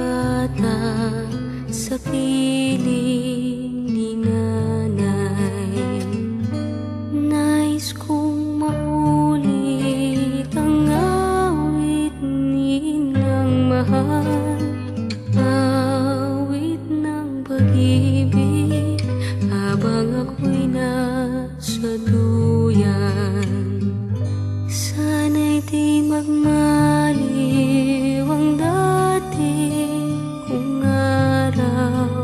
bata sa piling ni nanay. Nais kong maulit ang awit ninang mahal, awit ng pag-ibig habang ako'y nasa duyan. Sana'y di magmaliw ang dati kong araw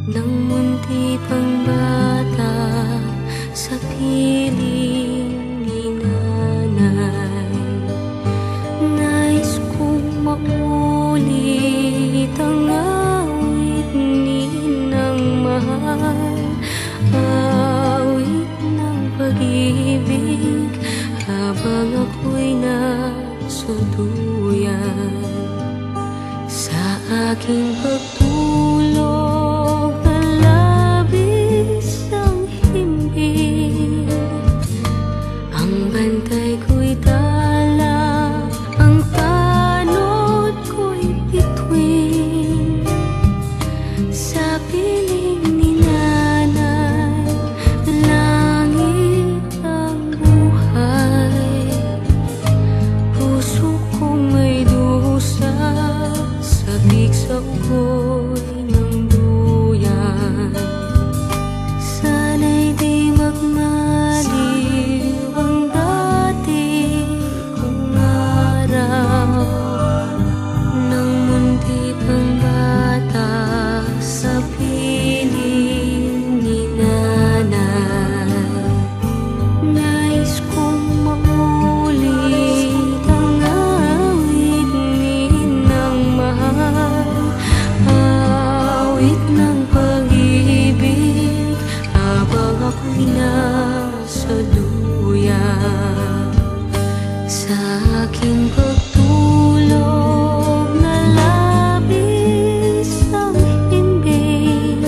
nang munti pang bata sa piling ni nanay. Nais kong maulit ang awit ninang mahal, awit ng pag-ibig habang ako'y nasa duyan. Sa aking pagtulog na labis ang himbing, ang bantay ko'y dala, ang tanod ko'y bituin. Sa piling ni nanay, langit ang buhay. Puso kong may dusa, sabik sa ugoy ng duyan. Sana'y di magmaliw ang dati kong araw nang munti pang bata sa piling ni nanay. Nais kong maulit ang awit ninang mahal, awit ng pag-ibig habang ako'y nasa duyan. Sa aking pagtulog na labis ang himbing,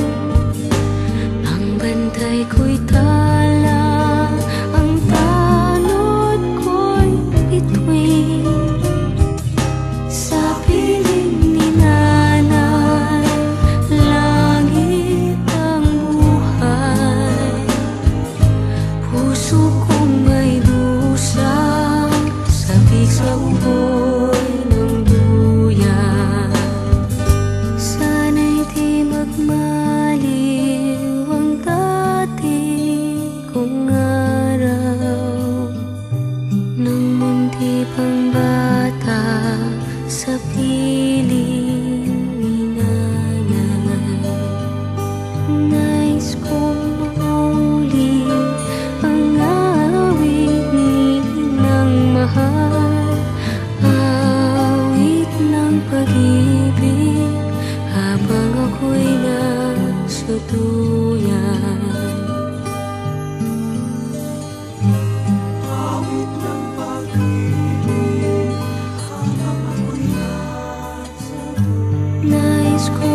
ang bantay ko'y tala, ang tanod ko'y bituin. Sa piling ni nanay, langit ang buhay. Puso kong may dusa, sabik sa ugoy ng duyan. Sana'y di magmaliw ang dati kong araw nang munti pang bata sa piling ni nanay. Nais kong maulit ang awit ninang mahal, awit ng pag-ibig habang ako'y nasa duyan. Awit ng pag-ibig habang ako'y nasa duyan. Nais ko